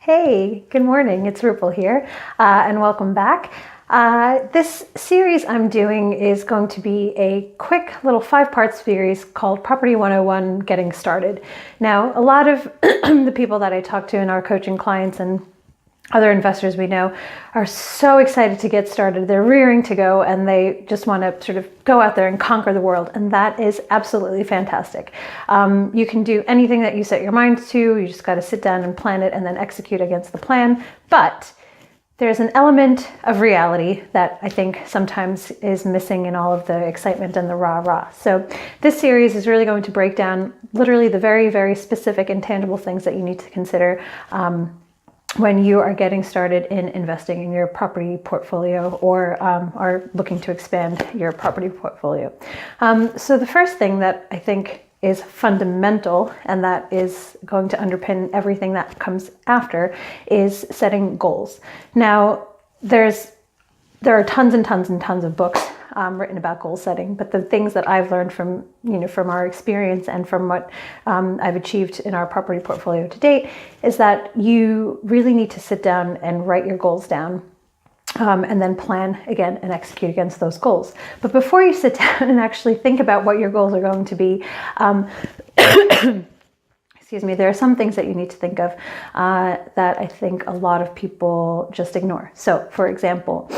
Hey, good morning. It's Rupal here, and welcome back. This series I'm doing is going to be a quick little 5-part series called Property 101 Getting Started. Now, a lot of the people that I talk to in our coaching clients and other investors we know are so excited to get started. They're rearing to go and they just want to sort of go out there and conquer the world. And that is absolutely fantastic. You can do anything that you set your mind to. You just got to sit down and plan it and then execute against the plan. But there's an element of reality that I think sometimes is missing in all of the excitement and the rah-rah. So this series is really going to break down literally the very, very specific and tangible things that you need to consider when you are getting started in investing in your property portfolio or are looking to expand your property portfolio. So the first thing that I think is fundamental and that is going to underpin everything that comes after is setting goals. Now, there are tons and tons and tons of books written about goal setting, but the things that I've learned from our experience and from what I've achieved in our property portfolio to date is that you really need to sit down and write your goals down and then plan again and execute against those goals. But before you sit down and actually think about what your goals are going to be, excuse me, there are some things that you need to think of that I think a lot of people just ignore. So, for example,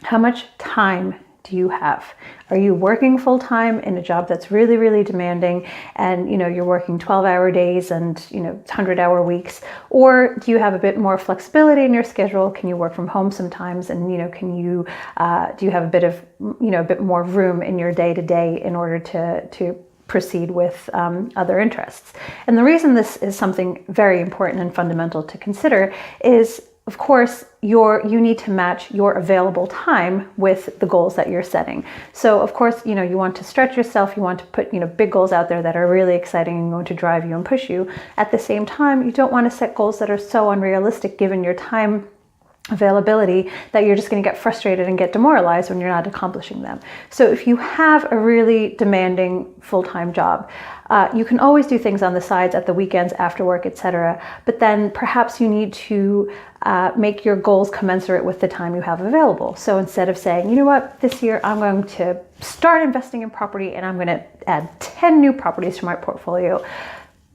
how much time do you have? Are you working full-time in a job that's really, really demanding and you're working 12-hour days and 100-hour weeks? Or do you have a bit more flexibility in your schedule? Can you work from home sometimes? And can you do you have a bit of a bit more room in your day-to-day in order to proceed with other interests? And the reason this is something very important and fundamental to consider is, of course, you need to match your available time with the goals that you're setting. So, of course, you want to stretch yourself. You want to put, big goals out there that are really exciting and going to drive you and push you. At the same time, you don't want to set goals that are so unrealistic given your time availability that you're just going to get frustrated and get demoralized when you're not accomplishing them. So if you have a really demanding full-time job, you can always do things on the sides at the weekends, after work, etc. But then perhaps you need to make your goals commensurate with the time you have available. So instead of saying, you know what, this year I'm going to start investing in property and I'm going to add 10 new properties to my portfolio,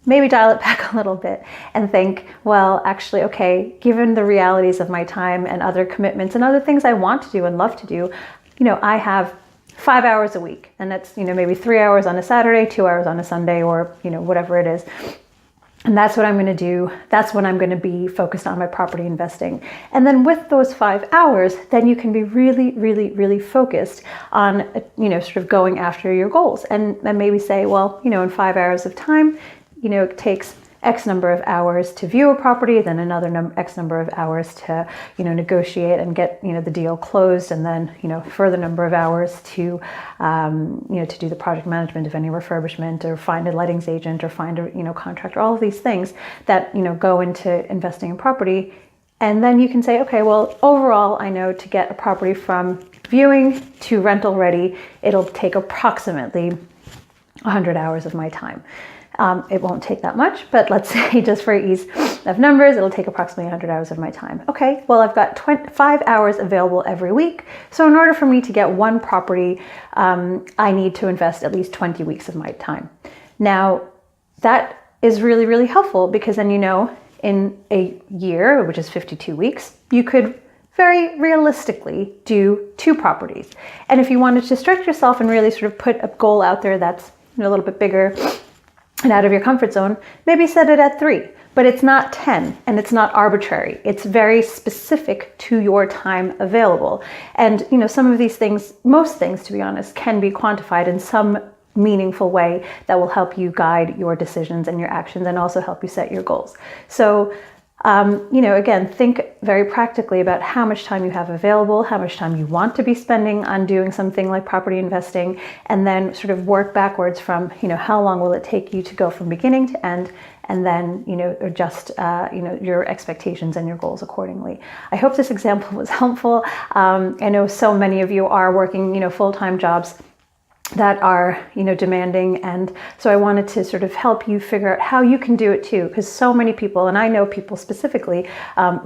maybe dial it back a little bit and think, well, actually, okay, given the realities of my time and other commitments and other things I want to do and love to do, I have 5 hours a week, and that's, maybe 3 hours on a Saturday, 2 hours on a Sunday, or, whatever it is. And that's what I'm going to do. That's when I'm going to be focused on my property investing. And then with those 5 hours, then you can be really, really, really focused on, sort of going after your goals and maybe say, well, in 5 hours of time, it takes X number of hours to view a property, then another X number of hours to, negotiate and get, the deal closed, and then, further number of hours to, to do the project management of any refurbishment or find a lettings agent or find a, contractor, all of these things that, go into investing in property. And then you can say, okay, well, overall, I know to get a property from viewing to rental ready, it'll take approximately 100 hours of my time. It won't take that much, but let's say just for ease of numbers, it'll take approximately 100 hours of my time. Okay, well, I've got 5 hours available every week. So in order for me to get one property, I need to invest at least 20 weeks of my time. Now, that is really, really helpful because then in a year, which is 52 weeks, you could very realistically do 2 properties. And if you wanted to stretch yourself and really sort of put a goal out there that's a little bit bigger and out of your comfort zone, maybe set it at 3, but it's not 10 and it's not arbitrary. It's very specific to your time available. And, some of these things, most things, to be honest, can be quantified in some meaningful way that will help you guide your decisions and your actions and also help you set your goals. So, again, think very practically about how much time you have available, how much time you want to be spending on doing something like property investing, and then sort of work backwards from, how long will it take you to go from beginning to end, and then, adjust, your expectations and your goals accordingly. I hope this example was helpful. I know so many of you are working, full-time jobs. that are, demanding. And so I wanted to sort of help you figure out how you can do it too, because so many people, and I know people specifically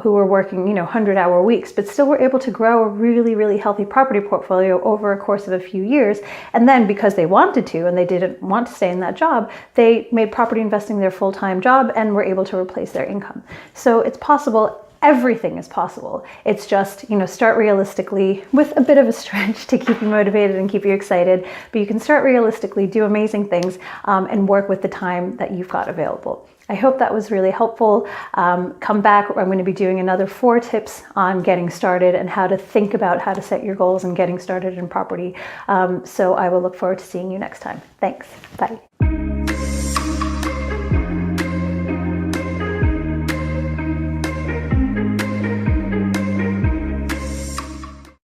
who were working, 100-hour weeks, but still were able to grow a really, really healthy property portfolio over a course of a few years. And then because they wanted to, and they didn't want to stay in that job, they made property investing their full-time job and were able to replace their income. So it's possible. Everything is possible. It's just, start realistically with a bit of a stretch to keep you motivated and keep you excited, but you can start realistically, do amazing things, and work with the time that you've got available. I hope that was really helpful. Come back. I'm going to be doing another 4 tips on getting started and how to think about how to set your goals and getting started in property. So I will look forward to seeing you next time. Thanks. Bye.